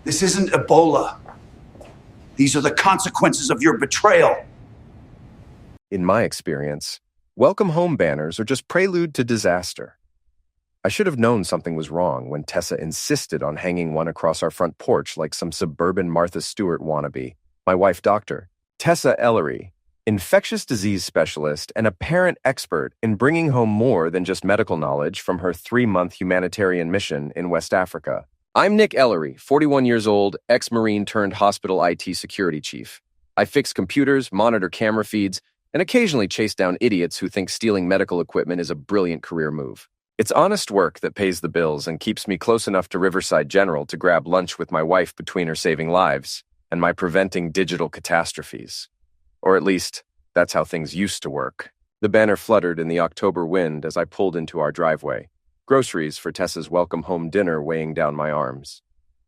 This isn't Ebola. These are the consequences of your betrayal. In my experience, welcome home banners are just prelude to disaster. I should have known something was wrong when Tessa insisted on hanging one across our front porch like some suburban Martha Stewart wannabe. My wife, Dr. Tessa Ellery, infectious disease specialist and a parent expert in bringing home more than just medical knowledge from her 3-month humanitarian mission in West Africa. I'm Nick Ellery, 41 years old, ex-Marine turned hospital IT security chief. I fix computers, monitor camera feeds, and occasionally chase down idiots who think stealing medical equipment is a brilliant career move. It's honest work that pays the bills and keeps me close enough to Riverside General to grab lunch with my wife between her saving lives and my preventing digital catastrophes. Or at least, that's how things used to work. The banner fluttered in the October wind as I pulled into our driveway, groceries for Tessa's welcome home dinner weighing down my arms.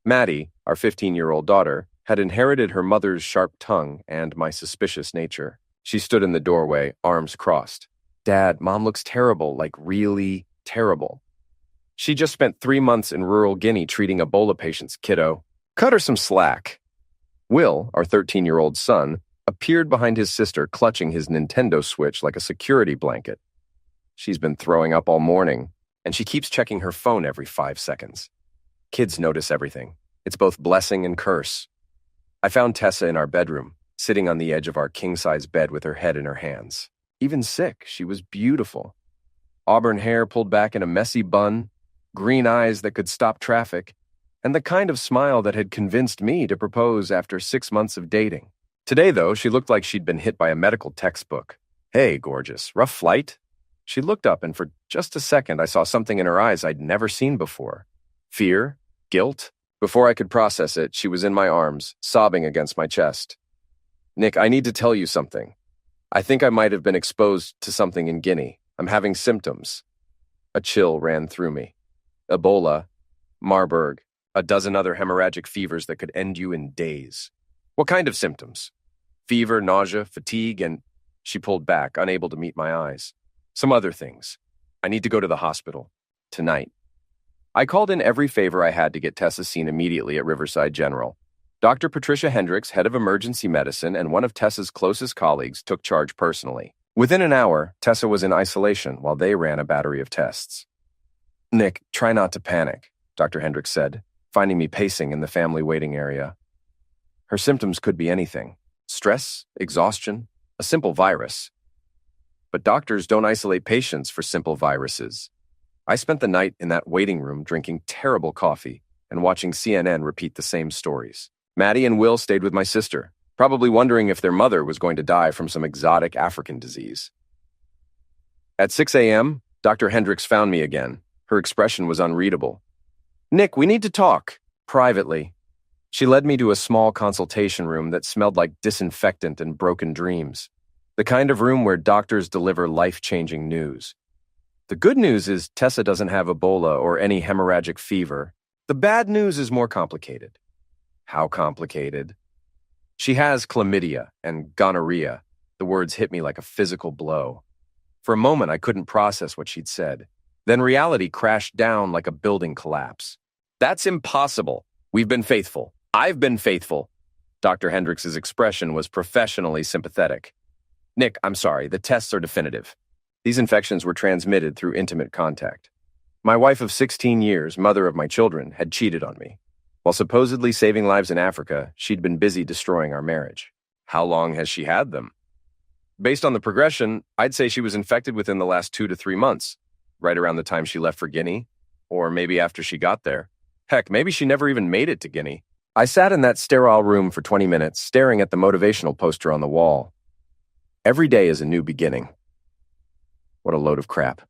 Maddie, our 15-year-old daughter, had inherited her mother's sharp tongue and my suspicious nature. She stood in the doorway, arms crossed. Dad, Mom looks terrible, like really terrible. She just spent 3 months in rural Guinea treating Ebola patients, kiddo. Cut her some slack. Will, our 13-year-old son, appeared behind his sister, clutching his Nintendo Switch like a security blanket. She's been throwing up all morning, and she keeps checking her phone every 5 seconds. Kids notice everything. It's both blessing and curse. I found Tessa in our bedroom, sitting on the edge of our king-size bed with her head in her hands. Even sick, she was beautiful. Auburn hair pulled back in a messy bun, green eyes that could stop traffic, and the kind of smile that had convinced me to propose after 6 months of dating. Today, though, she looked like she'd been hit by a medical textbook. Hey, gorgeous, rough flight? She looked up, and for just a second, I saw something in her eyes I'd never seen before. Fear? Guilt? Before I could process it, she was in my arms, sobbing against my chest. Nick, I need to tell you something. I think I might have been exposed to something in Guinea. I'm having symptoms. A chill ran through me. Ebola, Marburg, a dozen other hemorrhagic fevers that could end you in days. What kind of symptoms? Fever, nausea, fatigue, and... She pulled back, unable to meet my eyes. Some other things. I need to go to the hospital. Tonight. I called in every favor I had to get Tessa seen immediately at Riverside General. Dr. Patricia Hendricks, head of emergency medicine and one of Tessa's closest colleagues, took charge personally. Within an hour, Tessa was in isolation while they ran a battery of tests. Nick, try not to panic, Dr. Hendricks said, finding me pacing in the family waiting area. Her symptoms could be anything. Stress, exhaustion, a simple virus. But doctors don't isolate patients for simple viruses. I spent the night in that waiting room drinking terrible coffee and watching CNN repeat the same stories. Maddie and Will stayed with my sister, probably wondering if their mother was going to die from some exotic African disease. At 6 a.m., Dr. Hendricks found me again. Her expression was unreadable. Nick, we need to talk. Privately. She led me to a small consultation room that smelled like disinfectant and broken dreams. The kind of room where doctors deliver life-changing news. The good news is Tessa doesn't have Ebola or any hemorrhagic fever. The bad news is more complicated. How complicated? She has chlamydia and gonorrhea. The words hit me like a physical blow. For a moment, I couldn't process what she'd said. Then reality crashed down like a building collapse. That's impossible. We've been faithful. I've been faithful. Dr. Hendricks' expression was professionally sympathetic. Nick, I'm sorry, the tests are definitive. These infections were transmitted through intimate contact. My wife of 16 years, mother of my children, had cheated on me. While supposedly saving lives in Africa, she'd been busy destroying our marriage. How long has she had them? Based on the progression, I'd say she was infected within the last 2 to 3 months, right around the time she left for Guinea, or maybe after she got there. Heck, maybe she never even made it to Guinea. I sat in that sterile room for 20 minutes, staring at the motivational poster on the wall. Every day is a new beginning. What a load of crap.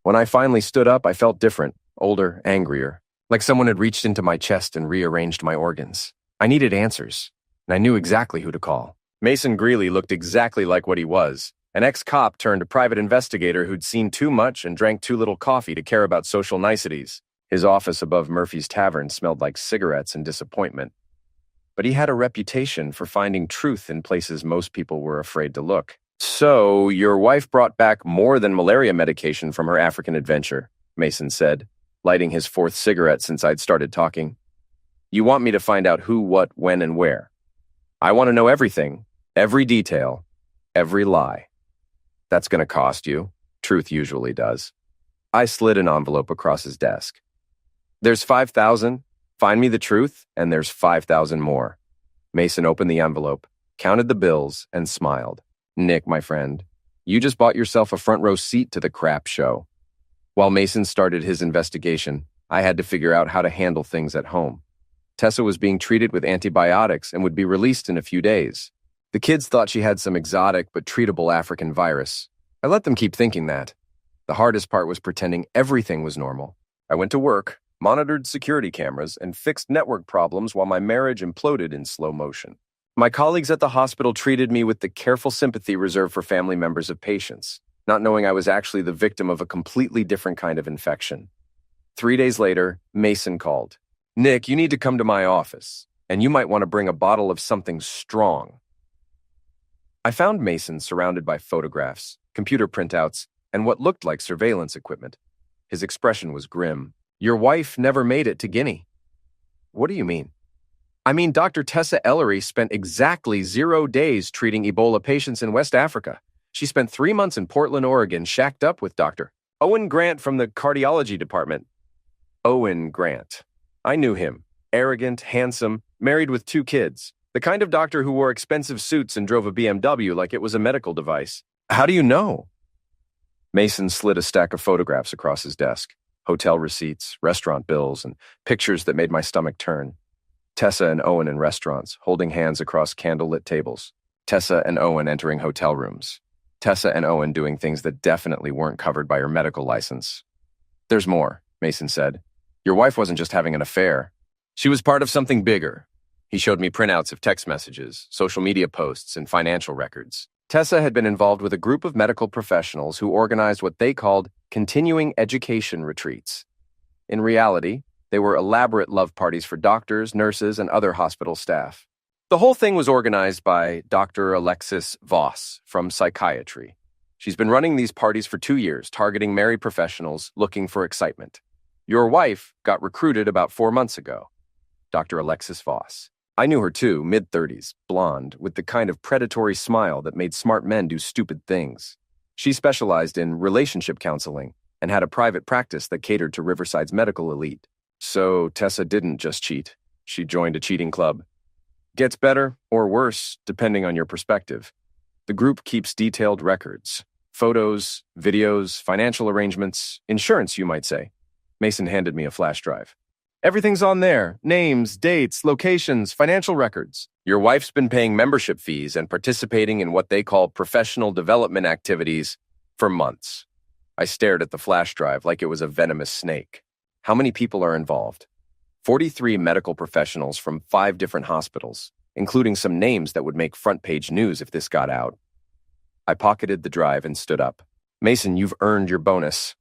When I finally stood up, I felt different, older, angrier, like someone had reached into my chest and rearranged my organs. I needed answers, and I knew exactly who to call. Mason Greeley looked exactly like what he was, an ex-cop turned private investigator who'd seen too much and drank too little coffee to care about social niceties. His office above Murphy's Tavern smelled like cigarettes and disappointment. But he had a reputation for finding truth in places most people were afraid to look. So, your wife brought back more than malaria medication from her African adventure, Mason said, lighting his 4th cigarette since I'd started talking. You want me to find out who, what, when, and where. I want to know everything, every detail, every lie. That's going to cost you. Truth usually does. I slid an envelope across his desk. There's 5,000. Find me the truth, and there's 5,000 more. Mason opened the envelope, counted the bills, and smiled. Nick, my friend, you just bought yourself a front row seat to the crap show. While Mason started his investigation, I had to figure out how to handle things at home. Tessa was being treated with antibiotics and would be released in a few days. The kids thought she had some exotic but treatable African virus. I let them keep thinking that. The hardest part was pretending everything was normal. I went to work, monitored security cameras, and fixed network problems while my marriage imploded in slow motion. My colleagues at the hospital treated me with the careful sympathy reserved for family members of patients, not knowing I was actually the victim of a completely different kind of infection. 3 days later, Mason called. Nick, you need to come to my office, and you might want to bring a bottle of something strong. I found Mason surrounded by photographs, computer printouts, and what looked like surveillance equipment. His expression was grim. Your wife never made it to Guinea. What do you mean? I mean, Dr. Tessa Ellery spent exactly 0 days treating Ebola patients in West Africa. She spent 3 months in Portland, Oregon, shacked up with Dr. Owen Grant from the cardiology department. Owen Grant. I knew him. Arrogant, handsome, married with 2 kids. The kind of doctor who wore expensive suits and drove a BMW like it was a medical device. How do you know? Mason slid a stack of photographs across his desk. Hotel receipts, restaurant bills, and pictures that made my stomach turn. Tessa and Owen in restaurants, holding hands across candlelit tables. Tessa and Owen entering hotel rooms. Tessa and Owen doing things that definitely weren't covered by her medical license. There's more, Mason said. Your wife wasn't just having an affair. She was part of something bigger. He showed me printouts of text messages, social media posts, and financial records. Tessa had been involved with a group of medical professionals who organized what they called continuing education retreats. In reality, they were elaborate love parties for doctors, nurses, and other hospital staff. The whole thing was organized by Dr. Alexis Voss from psychiatry. She's been running these parties for 2 years, targeting married professionals looking for excitement. Your wife got recruited about 4 months ago. Dr. Alexis Voss. I knew her too, mid-30s, blonde, with the kind of predatory smile that made smart men do stupid things. She specialized in relationship counseling and had a private practice that catered to Riverside's medical elite. So Tessa didn't just cheat. She joined a cheating club. Gets better or worse, depending on your perspective. The group keeps detailed records. Photos, videos, financial arrangements, insurance, you might say. Mason handed me a flash drive. Everything's on there. Names, dates, locations, financial records. Your wife's been paying membership fees and participating in what they call professional development activities for months. I stared at the flash drive like it was a venomous snake. How many people are involved? 43 medical professionals from 5 different hospitals, including some names that would make front-page news if this got out. I pocketed the drive and stood up. Mason, you've earned your bonus.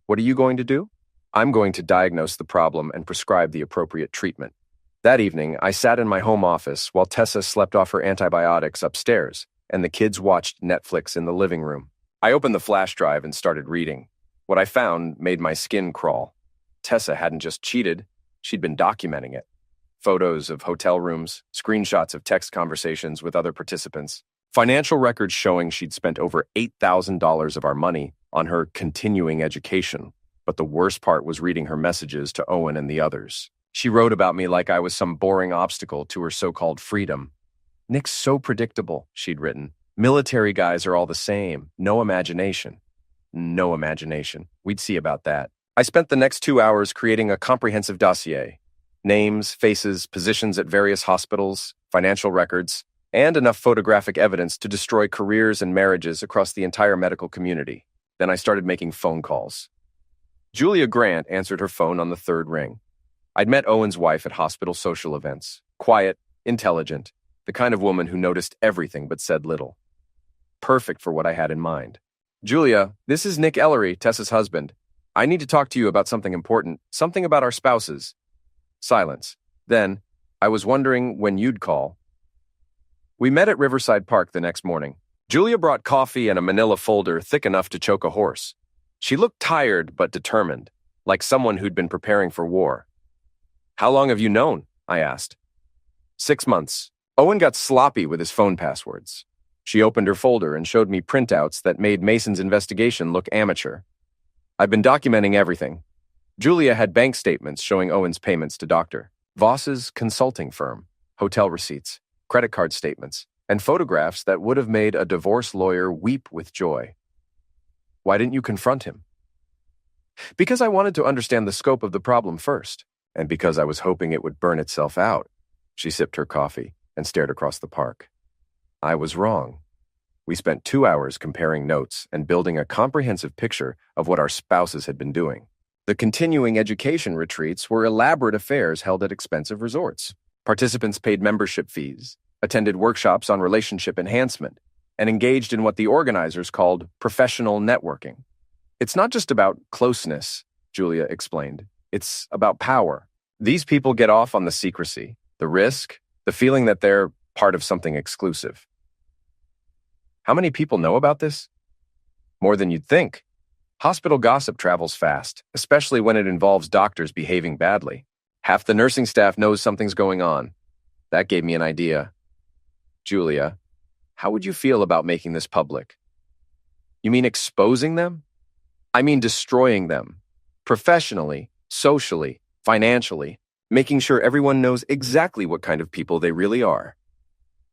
What are you going to do? I'm going to diagnose the problem and prescribe the appropriate treatment. That evening, I sat in my home office while Tessa slept off her antibiotics upstairs, and the kids watched Netflix in the living room. I opened the flash drive and started reading. What I found made my skin crawl. Tessa hadn't just cheated, she'd been documenting it. Photos of hotel rooms, screenshots of text conversations with other participants, financial records showing she'd spent over $8,000 of our money on her continuing education. But the worst part was reading her messages to Owen and the others. She wrote about me like I was some boring obstacle to her so-called freedom. Nick's so predictable, she'd written. Military guys are all the same. No imagination. No imagination. We'd see about that. I spent the next 2 hours creating a comprehensive dossier. Names, faces, positions at various hospitals, financial records, and enough photographic evidence to destroy careers and marriages across the entire medical community. Then I started making phone calls. Julia Grant answered her phone on the 3rd ring. I'd met Owen's wife at hospital social events. Quiet, intelligent, the kind of woman who noticed everything but said little. Perfect for what I had in mind. Julia, this is Nick Ellery, Tessa's husband. I need to talk to you about something important, something about our spouses. Silence. Then, I was wondering when you'd call. We met at Riverside Park the next morning. Julia brought coffee and a manila folder thick enough to choke a horse. She looked tired but determined, like someone who'd been preparing for war. How long have you known? I asked. 6 months. Owen got sloppy with his phone passwords. She opened her folder and showed me printouts that made Mason's investigation look amateur. I've been documenting everything. Julia had bank statements showing Owen's payments to Dr. Voss's consulting firm, hotel receipts, credit card statements, and photographs that would have made a divorce lawyer weep with joy. Why didn't you confront him? Because I wanted to understand the scope of the problem first, and because I was hoping it would burn itself out. She sipped her coffee and stared across the park. I was wrong. We spent 2 hours comparing notes and building a comprehensive picture of what our spouses had been doing. The continuing education retreats were elaborate affairs held at expensive resorts. Participants paid membership fees, attended workshops on relationship enhancement, and engaged in what the organizers called professional networking. It's not just about closeness, Julia explained. It's about power. These people get off on the secrecy, the risk, the feeling that they're part of something exclusive. How many people know about this? More than you'd think. Hospital gossip travels fast, especially when it involves doctors behaving badly. Half the nursing staff knows something's going on. That gave me an idea. Julia, how would you feel about making this public? You mean exposing them? I mean destroying them. Professionally, socially, financially, making sure everyone knows exactly what kind of people they really are.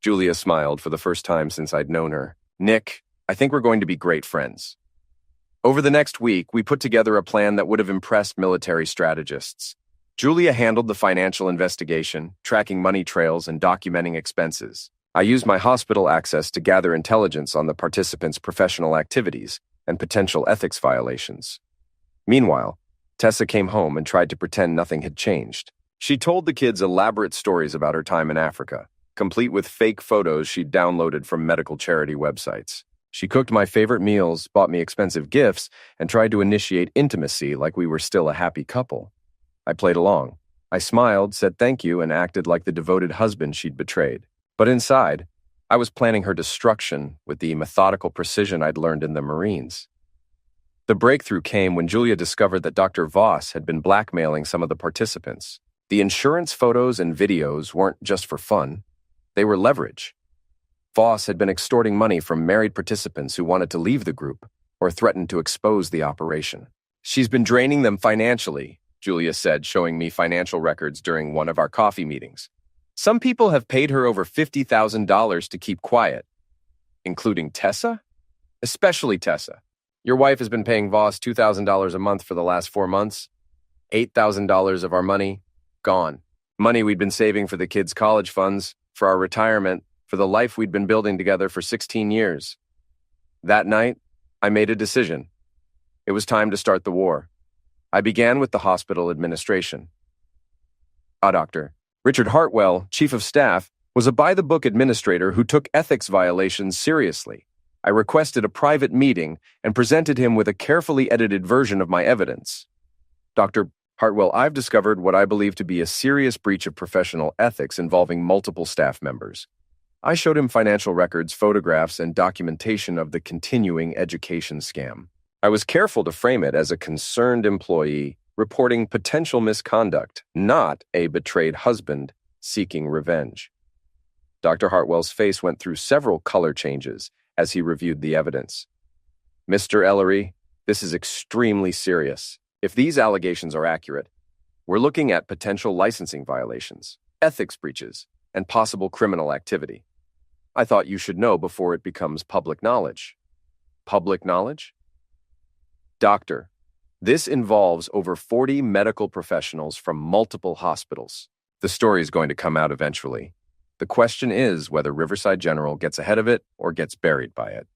Julia smiled for the first time since I'd known her. Nick, I think we're going to be great friends. Over the next week, we put together a plan that would have impressed military strategists. Julia handled the financial investigation, tracking money trails and documenting expenses. I used my hospital access to gather intelligence on the participants' professional activities and potential ethics violations. Meanwhile, Tessa came home and tried to pretend nothing had changed. She told the kids elaborate stories about her time in Africa, complete with fake photos she'd downloaded from medical charity websites. She cooked my favorite meals, bought me expensive gifts, and tried to initiate intimacy like we were still a happy couple. I played along. I smiled, said thank you, and acted like the devoted husband she'd betrayed. But inside, I was planning her destruction with the methodical precision I'd learned in the Marines. The breakthrough came when Julia discovered that Dr. Voss had been blackmailing some of the participants. The insurance photos and videos weren't just for fun. They were leverage. Voss had been extorting money from married participants who wanted to leave the group or threatened to expose the operation. She's been draining them financially, Julia said, showing me financial records during one of our coffee meetings. Some people have paid her over $50,000 to keep quiet, including Tessa? Especially Tessa. Your wife has been paying Voss $2,000 a month for the last 4 months. $8,000 of our money, gone. Money we'd been saving for the kids' college funds, for our retirement, for the life we'd been building together for 16 years. That night, I made a decision. It was time to start the war. I began with the hospital administration. Doctor Richard Hartwell, Chief of Staff, was a by-the-book administrator who took ethics violations seriously. I requested a private meeting and presented him with a carefully edited version of my evidence. Dr. Hartwell, I've discovered what I believe to be a serious breach of professional ethics involving multiple staff members. I showed him financial records, photographs, and documentation of the continuing education scam. I was careful to frame it as a concerned employee reporting potential misconduct, not a betrayed husband seeking revenge. Dr. Hartwell's face went through several color changes as he reviewed the evidence. Mr. Ellery, this is extremely serious. If these allegations are accurate, we're looking at potential licensing violations, ethics breaches, and possible criminal activity. I thought you should know before it becomes public knowledge. Public knowledge? Doctor, this involves over 40 medical professionals from multiple hospitals. The story is going to come out eventually. The question is whether Riverside General gets ahead of it or gets buried by it.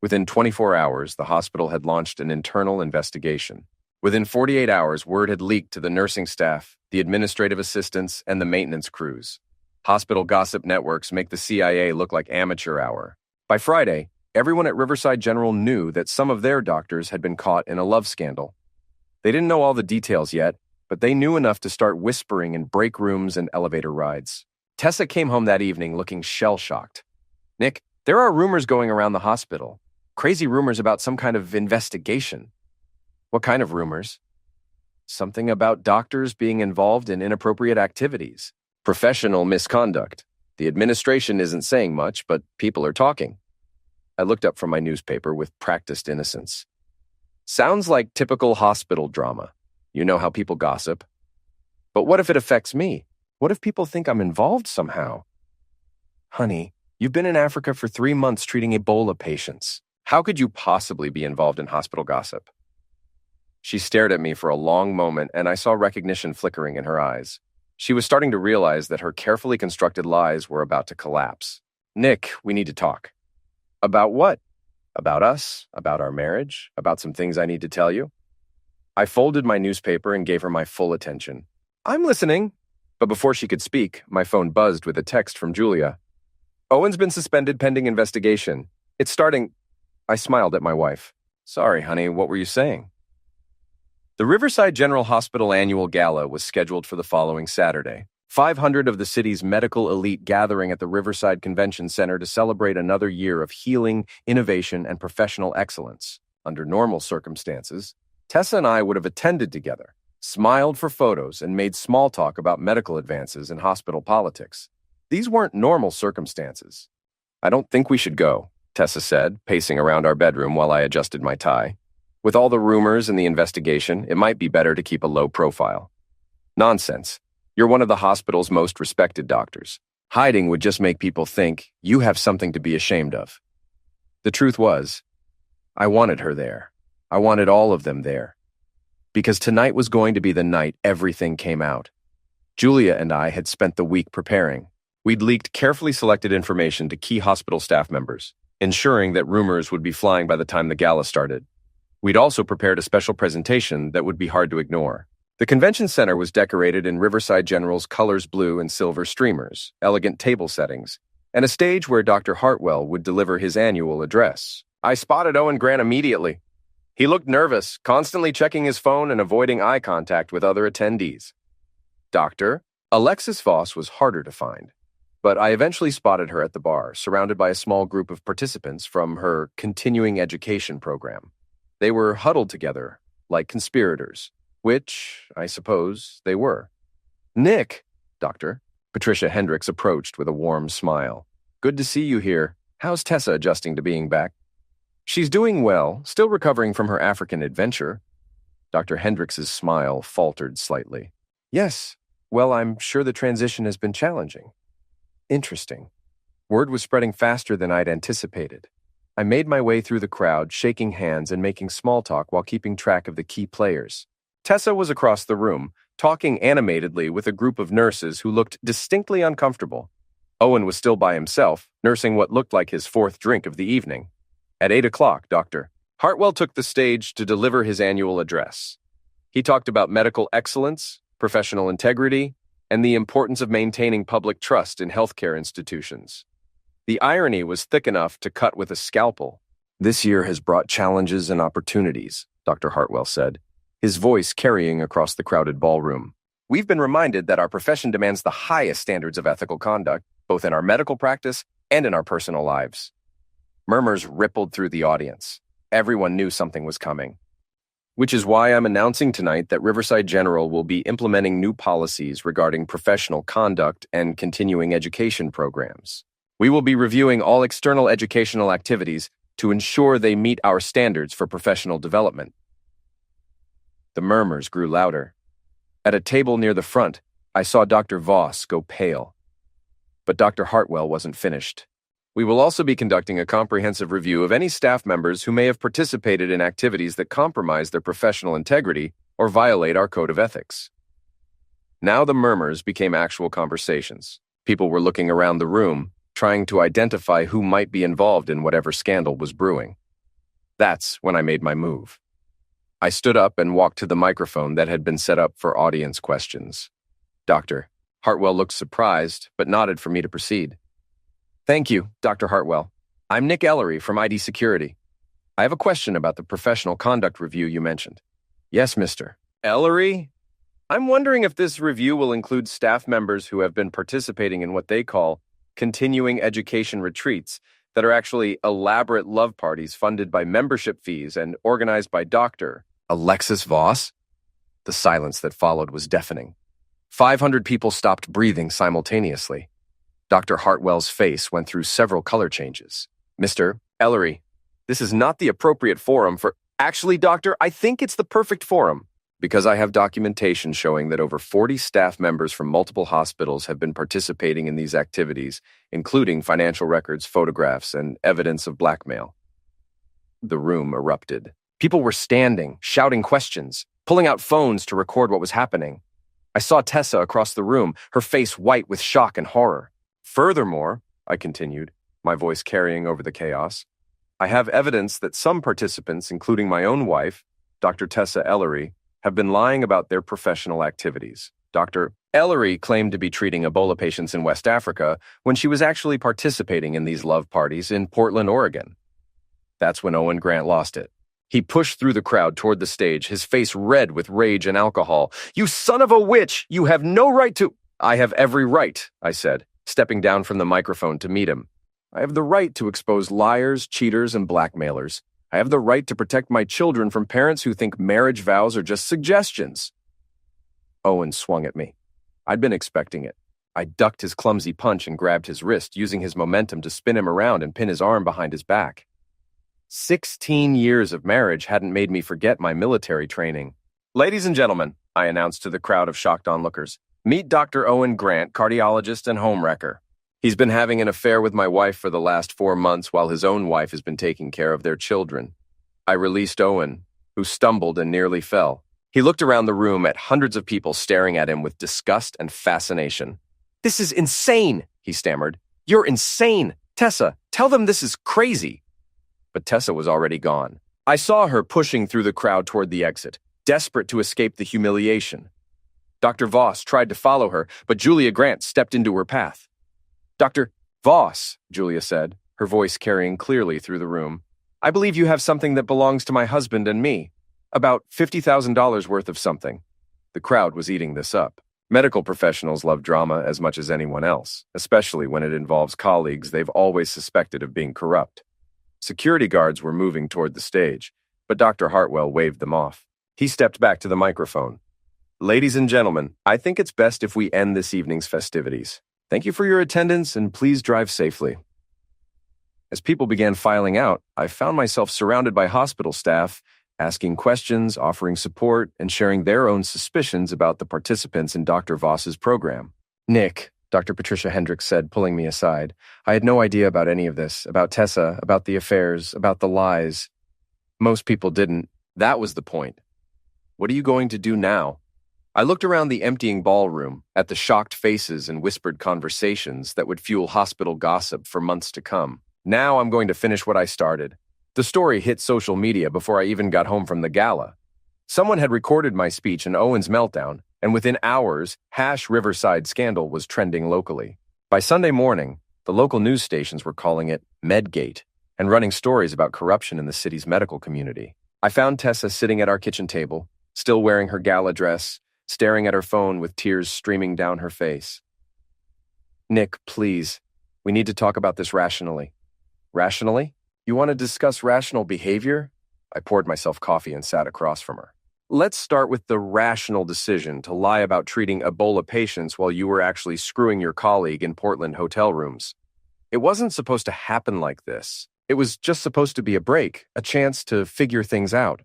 Within 24 hours, the hospital had launched an internal investigation. Within 48 hours, word had leaked to the nursing staff, the administrative assistants, and the maintenance crews. Hospital gossip networks make the CIA look like amateur hour. By Friday, everyone at Riverside General knew that some of their doctors had been caught in a love scandal. They didn't know all the details yet, but they knew enough to start whispering in break rooms and elevator rides. Tessa came home that evening looking shell-shocked. Nick, there are rumors going around the hospital. Crazy rumors about some kind of investigation. What kind of rumors? Something about doctors being involved in inappropriate activities. Professional misconduct. The administration isn't saying much, but people are talking. I looked up from my newspaper with practiced innocence. Sounds like typical hospital drama. You know how people gossip. But what if it affects me? What if people think I'm involved somehow? Honey, you've been in Africa for 3 months treating Ebola patients. How could you possibly be involved in hospital gossip? She stared at me for a long moment, and I saw recognition flickering in her eyes. She was starting to realize that her carefully constructed lies were about to collapse. Nick, we need to talk. About what? About us? About our marriage? About some things I need to tell you? I folded my newspaper and gave her my full attention. I'm listening. But before she could speak, my phone buzzed with a text from Julia. Owen's been suspended pending investigation. It's starting... I smiled at my wife. Sorry, honey, what were you saying? The Riverside General Hospital annual gala was scheduled for the following Saturday. 500 of the city's medical elite gathering at the Riverside Convention Center to celebrate another year of healing, innovation, and professional excellence. Under normal circumstances, Tessa and I would have attended together, smiled for photos, and made small talk about medical advances in hospital politics. These weren't normal circumstances. I don't think we should go, Tessa said, pacing around our bedroom while I adjusted my tie. With all the rumors and the investigation, it might be better to keep a low profile. Nonsense. You're one of the hospital's most respected doctors. Hiding would just make people think you have something to be ashamed of. The truth was, I wanted her there. I wanted all of them there. Because tonight was going to be the night everything came out. Julia and I had spent the week preparing. We'd leaked carefully selected information to key hospital staff members, ensuring that rumors would be flying by the time the gala started. We'd also prepared a special presentation that would be hard to ignore. The convention center was decorated in Riverside General's colors blue and silver streamers, elegant table settings, and a stage where Dr. Hartwell would deliver his annual address. I spotted Owen Grant immediately. He looked nervous, constantly checking his phone and avoiding eye contact with other attendees. Dr. Alexis Voss was harder to find, but I eventually spotted her at the bar, surrounded by a small group of participants from her continuing education program. They were huddled together, like conspirators, which, I suppose, they were. Nick, Doctor. Patricia Hendricks approached with a warm smile. Good to see you here. How's Tessa adjusting to being back? She's doing well, still recovering from her African adventure. Dr. Hendricks's smile faltered slightly. Yes, well, I'm sure the transition has been challenging. Interesting. Word was spreading faster than I'd anticipated. I made my way through the crowd, shaking hands and making small talk while keeping track of the key players. Tessa was across the room, talking animatedly with a group of nurses who looked distinctly uncomfortable. Owen was still by himself, nursing what looked like his fourth drink of the evening. At 8 o'clock, Dr. Hartwell took the stage to deliver his annual address. He talked about medical excellence, professional integrity, and the importance of maintaining public trust in healthcare institutions. The irony was thick enough to cut with a scalpel. This year has brought challenges and opportunities, Dr. Hartwell said, his voice carrying across the crowded ballroom. We've been reminded that our profession demands the highest standards of ethical conduct, both in our medical practice and in our personal lives. Murmurs rippled through the audience. Everyone knew something was coming. Which is why I'm announcing tonight that Riverside General will be implementing new policies regarding professional conduct and continuing education programs. We will be reviewing all external educational activities to ensure they meet our standards for professional development. The murmurs grew louder. At a table near the front, I saw Dr. Voss go pale. But Dr. Hartwell wasn't finished. We will also be conducting a comprehensive review of any staff members who may have participated in activities that compromise their professional integrity or violate our code of ethics. Now the murmurs became actual conversations. People were looking around the room, trying to identify who might be involved in whatever scandal was brewing. That's when I made my move. I stood up and walked to the microphone that had been set up for audience questions. Dr. Hartwell looked surprised, but nodded for me to proceed. Thank you, Dr. Hartwell. I'm Nick Ellery from ID Security. I have a question about the professional conduct review you mentioned. Yes, Mr. Ellery? I'm wondering if this review will include staff members who have been participating in what they call continuing education retreats that are actually elaborate love parties funded by membership fees and organized by Dr. Alexis Voss? The silence that followed was deafening. 500 people stopped breathing simultaneously. Dr. Hartwell's face went through several color changes. Mr. Ellery, this is not the appropriate forum for— Actually, doctor, I think it's the perfect forum, because I have documentation showing that over 40 staff members from multiple hospitals have been participating in these activities, including financial records, photographs, and evidence of blackmail. The room erupted. People were standing, shouting questions, pulling out phones to record what was happening. I saw Tessa across the room, her face white with shock and horror. Furthermore, I continued, my voice carrying over the chaos, I have evidence that some participants, including my own wife, Dr. Tessa Ellery, have been lying about their professional activities. Dr. Ellery claimed to be treating Ebola patients in West Africa when she was actually participating in these love parties in Portland, Oregon. That's when Owen Grant lost it. He pushed through the crowd toward the stage, his face red with rage and alcohol. You son of a witch! You have no right to— I have every right, I said, stepping down from the microphone to meet him. I have the right to expose liars, cheaters, and blackmailers. I have the right to protect my children from parents who think marriage vows are just suggestions. Owen swung at me. I'd been expecting it. I ducked his clumsy punch and grabbed his wrist, using his momentum to spin him around and pin his arm behind his back. 16 years of marriage hadn't made me forget my military training. Ladies and gentlemen, I announced to the crowd of shocked onlookers, meet Dr. Owen Grant, cardiologist and homewrecker. He's been having an affair with my wife for the last 4 months while his own wife has been taking care of their children. I released Owen, who stumbled and nearly fell. He looked around the room at hundreds of people staring at him with disgust and fascination. This is insane, he stammered. You're insane. Tessa, tell them this is crazy. But Tessa was already gone. I saw her pushing through the crowd toward the exit, desperate to escape the humiliation. Dr. Voss tried to follow her, but Julia Grant stepped into her path. Dr. Voss, Julia said, her voice carrying clearly through the room, I believe you have something that belongs to my husband and me. About $50,000 worth of something. The crowd was eating this up. Medical professionals love drama as much as anyone else, especially when it involves colleagues they've always suspected of being corrupt. Security guards were moving toward the stage, but Dr. Hartwell waved them off. He stepped back to the microphone. Ladies and gentlemen, I think it's best if we end this evening's festivities. Thank you for your attendance, and please drive safely. As people began filing out, I found myself surrounded by hospital staff, asking questions, offering support, and sharing their own suspicions about the participants in Dr. Voss's program. Nick, Dr. Patricia Hendricks said, pulling me aside. I had no idea about any of this, about Tessa, about the affairs, about the lies. Most people didn't. That was the point. What are you going to do now? I looked around the emptying ballroom, at the shocked faces and whispered conversations that would fuel hospital gossip for months to come. Now I'm going to finish what I started. The story hit social media before I even got home from the gala. Someone had recorded my speech and Owen's meltdown, and within hours, #Riverside scandal was trending locally. By Sunday morning, the local news stations were calling it Medgate and running stories about corruption in the city's medical community. I found Tessa sitting at our kitchen table, still wearing her gala dress, staring at her phone with tears streaming down her face. Nick, please, we need to talk about this rationally. Rationally? You want to discuss rational behavior? I poured myself coffee and sat across from her. Let's start with the rational decision to lie about treating Ebola patients while you were actually screwing your colleague in Portland hotel rooms. It wasn't supposed to happen like this. It was just supposed to be a break, a chance to figure things out.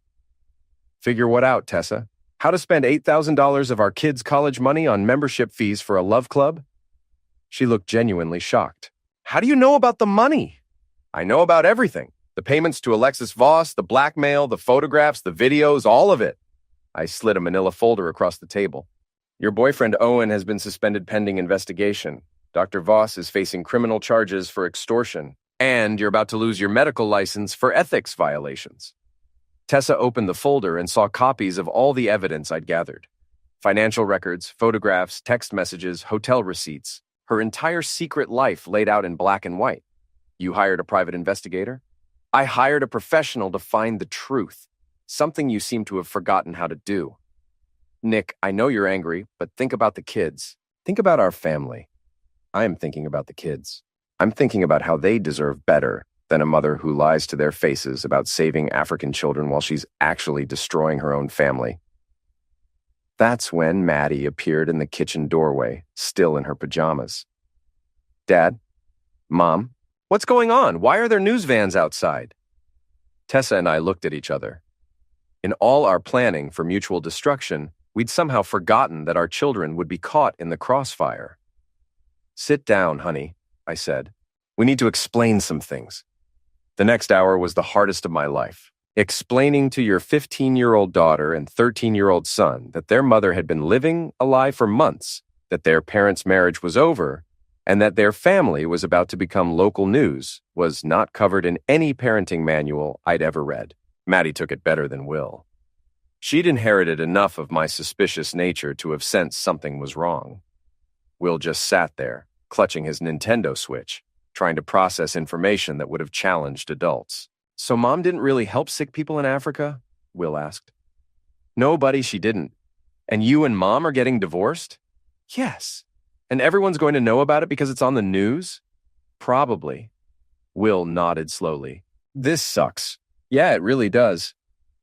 Figure what out, Tessa? How to spend $8,000 of our kids' college money on membership fees for a love club? She looked genuinely shocked. How do you know about the money? I know about everything. The payments to Alexis Voss, the blackmail, the photographs, the videos, all of it. I slid a manila folder across the table. Your boyfriend Owen has been suspended pending investigation. Dr. Voss is facing criminal charges for extortion. And you're about to lose your medical license for ethics violations. Tessa opened the folder and saw copies of all the evidence I'd gathered. Financial records, photographs, text messages, hotel receipts. Her entire secret life laid out in black and white. You hired a private investigator? I hired a professional to find the truth, something you seem to have forgotten how to do. Nick, I know you're angry, but think about the kids. Think about our family. I am thinking about the kids. I'm thinking about how they deserve better than a mother who lies to their faces about saving African children while she's actually destroying her own family. That's when Maddie appeared in the kitchen doorway, still in her pajamas. Dad? Mom? What's going on? Why are there news vans outside? Tessa and I looked at each other. In all our planning for mutual destruction, we'd somehow forgotten that our children would be caught in the crossfire. Sit down, honey, I said. We need to explain some things. The next hour was the hardest of my life. Explaining to your 15-year-old daughter and 13-year-old son that their mother had been living a lie for months, that their parents' marriage was over, and that their family was about to become local news was not covered in any parenting manual I'd ever read. Maddie took it better than Will. She'd inherited enough of my suspicious nature to have sensed something was wrong. Will just sat there, clutching his Nintendo Switch, trying to process information that would have challenged adults. So Mom didn't really help sick people in Africa? Will asked. No, buddy, she didn't. And you and Mom are getting divorced? Yes. And everyone's going to know about it because it's on the news? Probably. Will nodded slowly. This sucks. Yeah, it really does.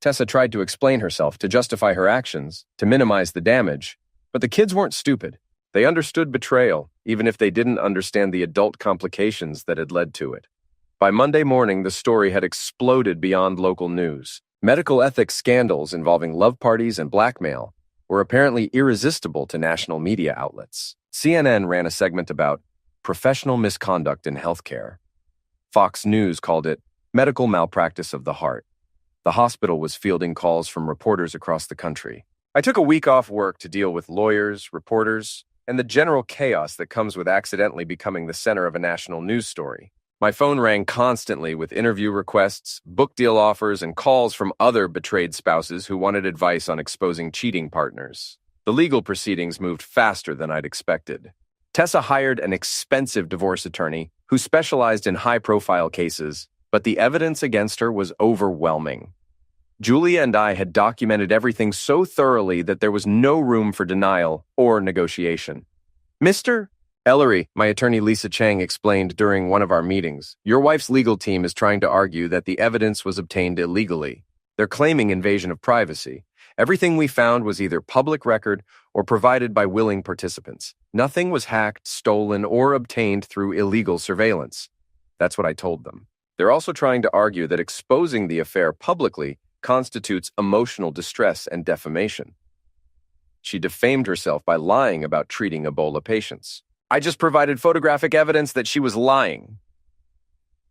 Tessa tried to explain herself, to justify her actions, to minimize the damage. But the kids weren't stupid. They understood betrayal, even if they didn't understand the adult complications that had led to it. By Monday morning, the story had exploded beyond local news. Medical ethics scandals involving love parties and blackmail were apparently irresistible to national media outlets. CNN ran a segment about professional misconduct in healthcare. Fox News called it medical malpractice of the heart. The hospital was fielding calls from reporters across the country. I took a week off work to deal with lawyers, reporters, and the general chaos that comes with accidentally becoming the center of a national news story. My phone rang constantly with interview requests, book deal offers, and calls from other betrayed spouses who wanted advice on exposing cheating partners. The legal proceedings moved faster than I'd expected. Tessa hired an expensive divorce attorney who specialized in high-profile cases, but the evidence against her was overwhelming. Julia and I had documented everything so thoroughly that there was no room for denial or negotiation. Mr. Ellery, my attorney Lisa Chang explained during one of our meetings, your wife's legal team is trying to argue that the evidence was obtained illegally. They're claiming invasion of privacy. Everything we found was either public record or provided by willing participants. Nothing was hacked, stolen, or obtained through illegal surveillance. That's what I told them. They're also trying to argue that exposing the affair publicly constitutes emotional distress and defamation. She defamed herself by lying about treating Ebola patients. I just provided photographic evidence that she was lying.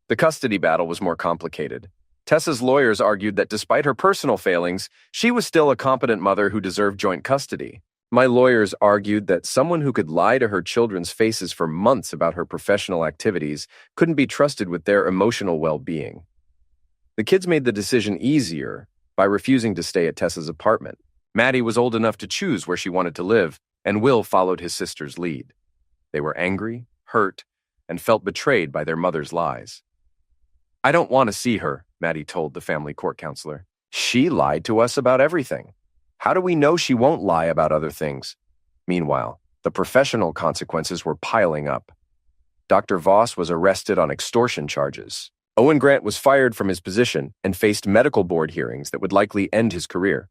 The custody battle was more complicated. Tessa's lawyers argued that despite her personal failings, she was still a competent mother who deserved joint custody. My lawyers argued that someone who could lie to her children's faces for months about her professional activities couldn't be trusted with their emotional well-being. The kids made the decision easier by refusing to stay at Tessa's apartment. Maddie was old enough to choose where she wanted to live, and Will followed his sister's lead. They were angry, hurt, and felt betrayed by their mother's lies. I don't want to see her, Maddie told the family court counselor. She lied to us about everything. How do we know she won't lie about other things? Meanwhile, the professional consequences were piling up. Dr. Voss was arrested on extortion charges. Owen Grant was fired from his position and faced medical board hearings that would likely end his career.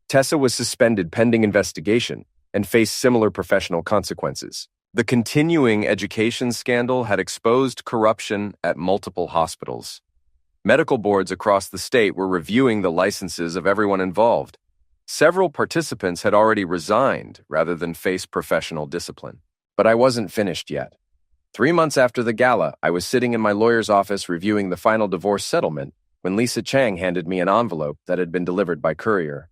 Tessa was suspended pending investigation and faced similar professional consequences. The continuing education scandal had exposed corruption at multiple hospitals. Medical boards across the state were reviewing the licenses of everyone involved. Several participants had already resigned rather than face professional discipline. But I wasn't finished yet. 3 months after the gala, I was sitting in my lawyer's office reviewing the final divorce settlement when Lisa Chang handed me an envelope that had been delivered by courier.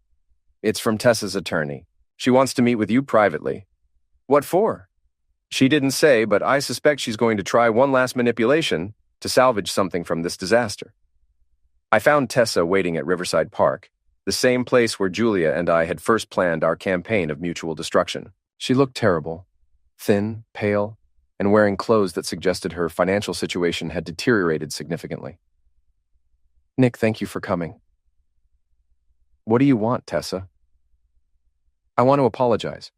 It's from Tessa's attorney. She wants to meet with you privately. What for? She didn't say, but I suspect she's going to try one last manipulation to salvage something from this disaster. I found Tessa waiting at Riverside Park, the same place where Julia and I had first planned our campaign of mutual destruction. She looked terrible, thin, pale, and wearing clothes that suggested her financial situation had deteriorated significantly. Nick, thank you for coming. What do you want, Tessa? I want to apologize.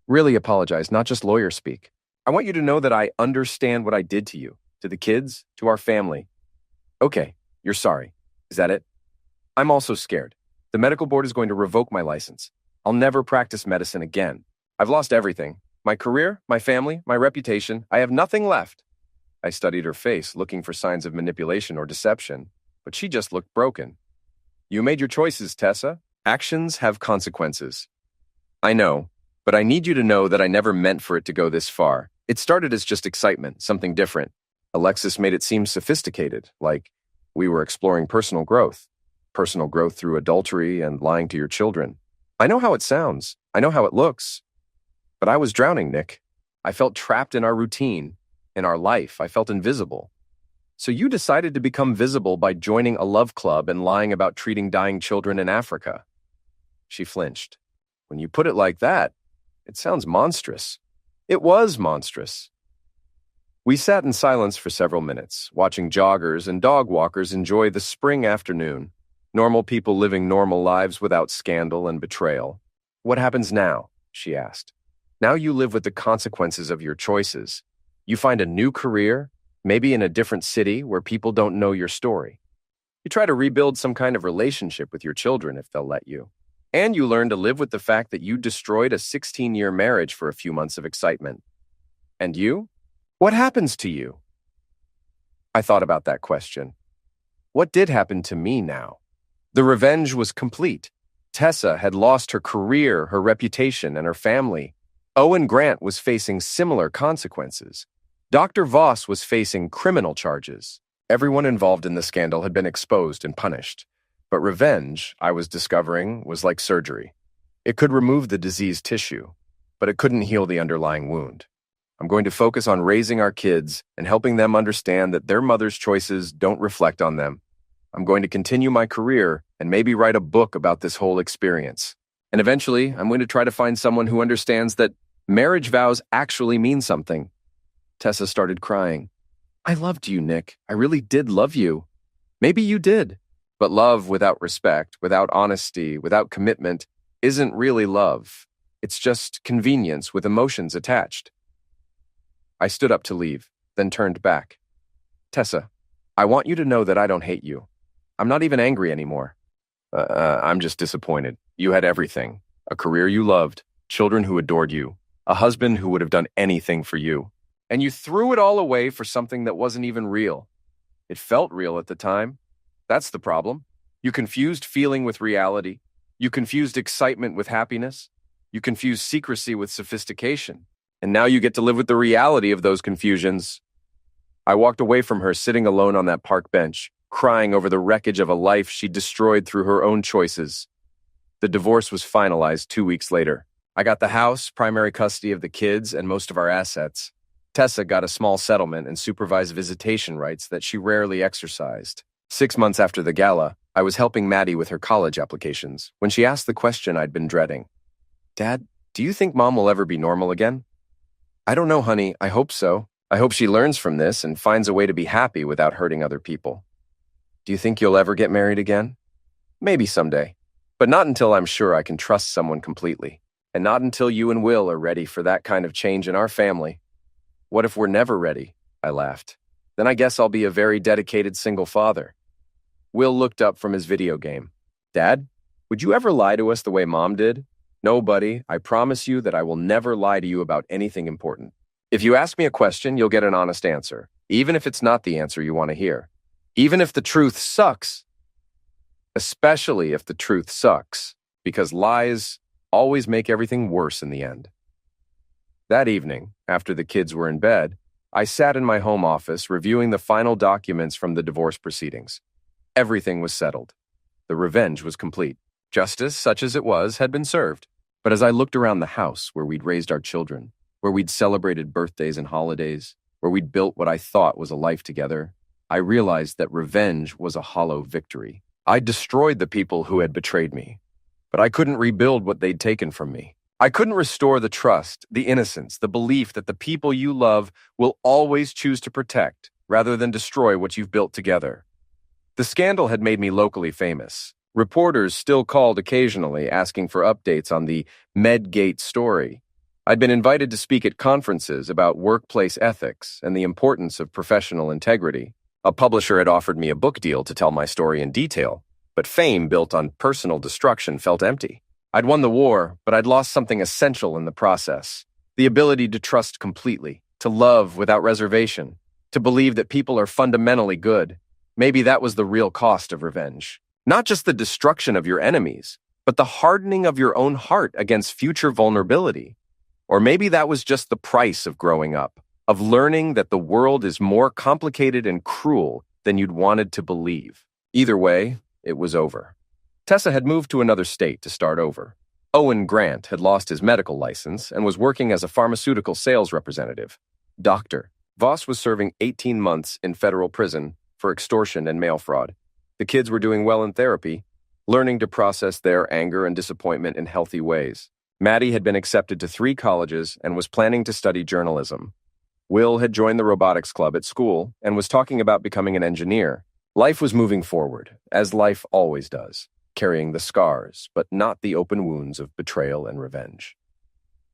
Really apologize, not just lawyer speak. I want you to know that I understand what I did to you, to the kids, to our family. Okay, you're sorry. Is that it? I'm also scared. The medical board is going to revoke my license. I'll never practice medicine again. I've lost everything. My career, my family, my reputation. I have nothing left. I studied her face, looking for signs of manipulation or deception, but she just looked broken. You made your choices, Tessa. Actions have consequences. I know, but I need you to know that I never meant for it to go this far. It started as just excitement, something different. Alexis made it seem sophisticated, like we were exploring personal growth through adultery and lying to your children. I know how it sounds. I know how it looks. But I was drowning, Nick. I felt trapped in our routine, in our life. I felt invisible. So you decided to become visible by joining a love club and lying about treating dying children in Africa. She flinched. When you put it like that, it sounds monstrous. It was monstrous. We sat in silence for several minutes, watching joggers and dog walkers enjoy the spring afternoon, normal people living normal lives without scandal and betrayal. What happens now? She asked. Now you live with the consequences of your choices. You find a new career, maybe in a different city where people don't know your story. You try to rebuild some kind of relationship with your children if they'll let you. And you learn to live with the fact that you destroyed a 16-year marriage for a few months of excitement. And you? What happens to you? I thought about that question. What did happen to me now? The revenge was complete. Tessa had lost her career, her reputation, and her family. Owen Grant was facing similar consequences. Dr. Voss was facing criminal charges. Everyone involved in the scandal had been exposed and punished. But revenge, I was discovering, was like surgery. It could remove the diseased tissue, but it couldn't heal the underlying wound. I'm going to focus on raising our kids and helping them understand that their mother's choices don't reflect on them. I'm going to continue my career and maybe write a book about this whole experience. And eventually, I'm going to try to find someone who understands that marriage vows actually mean something. Tessa started crying. I loved you, Nick. I really did love you. Maybe you did. But love without respect, without honesty, without commitment, isn't really love. It's just convenience with emotions attached. I stood up to leave, then turned back. Tessa, I want you to know that I don't hate you. I'm not even angry anymore. I'm just disappointed. You had everything. A career you loved, children who adored you, a husband who would have done anything for you. And you threw it all away for something that wasn't even real. It felt real at the time. That's the problem. You confused feeling with reality. You confused excitement with happiness. You confused secrecy with sophistication. And now you get to live with the reality of those confusions. I walked away from her sitting alone on that park bench, crying over the wreckage of a life she destroyed through her own choices. The divorce was finalized 2 weeks later. I got the house, primary custody of the kids, and most of our assets. Tessa got a small settlement and supervised visitation rights that she rarely exercised. 6 months after the gala, I was helping Maddie with her college applications when she asked the question I'd been dreading. Dad, do you think Mom will ever be normal again? I don't know, honey. I hope so. I hope she learns from this and finds a way to be happy without hurting other people. Do you think you'll ever get married again? Maybe someday, but not until I'm sure I can trust someone completely, and not until you and Will are ready for that kind of change in our family. What if we're never ready? I laughed. Then I guess I'll be a very dedicated single father. Will looked up from his video game. Dad, would you ever lie to us the way Mom did? No, buddy. I promise you that I will never lie to you about anything important. If you ask me a question, you'll get an honest answer, even if it's not the answer you want to hear. Even if the truth sucks. Especially if the truth sucks, because lies always make everything worse in the end. That evening, after the kids were in bed, I sat in my home office reviewing the final documents from the divorce proceedings. Everything was settled. The revenge was complete. Justice, such as it was, had been served. But as I looked around the house where we'd raised our children, where we'd celebrated birthdays and holidays, where we'd built what I thought was a life together, I realized that revenge was a hollow victory. I destroyed the people who had betrayed me, but I couldn't rebuild what they'd taken from me. I couldn't restore the trust, the innocence, the belief that the people you love will always choose to protect rather than destroy what you've built together. The scandal had made me locally famous. Reporters still called occasionally asking for updates on the Medgate story. I'd been invited to speak at conferences about workplace ethics and the importance of professional integrity. A publisher had offered me a book deal to tell my story in detail, but fame built on personal destruction felt empty. I'd won the war, but I'd lost something essential in the process. The ability to trust completely, to love without reservation, to believe that people are fundamentally good. Maybe that was the real cost of revenge. Not just the destruction of your enemies, but the hardening of your own heart against future vulnerability. Or maybe that was just the price of growing up, of learning that the world is more complicated and cruel than you'd wanted to believe. Either way, it was over. Tessa had moved to another state to start over. Owen Grant had lost his medical license and was working as a pharmaceutical sales representative. Dr. Voss was serving 18 months in federal prison for extortion and mail fraud. The kids were doing well in therapy, learning to process their anger and disappointment in healthy ways. Maddie had been accepted to 3 colleges and was planning to study journalism. Will had joined the robotics club at school and was talking about becoming an engineer. Life was moving forward, as life always does, carrying the scars, but not the open wounds of betrayal and revenge.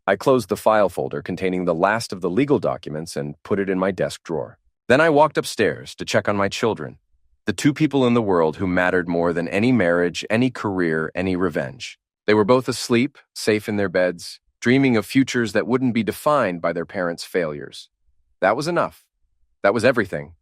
I closed the file folder containing the last of the legal documents and put it in my desk drawer. Then I walked upstairs to check on my children, the 2 people in the world who mattered more than any marriage, any career, any revenge. They were both asleep, safe in their beds, dreaming of futures that wouldn't be defined by their parents' failures. That was enough. That was everything.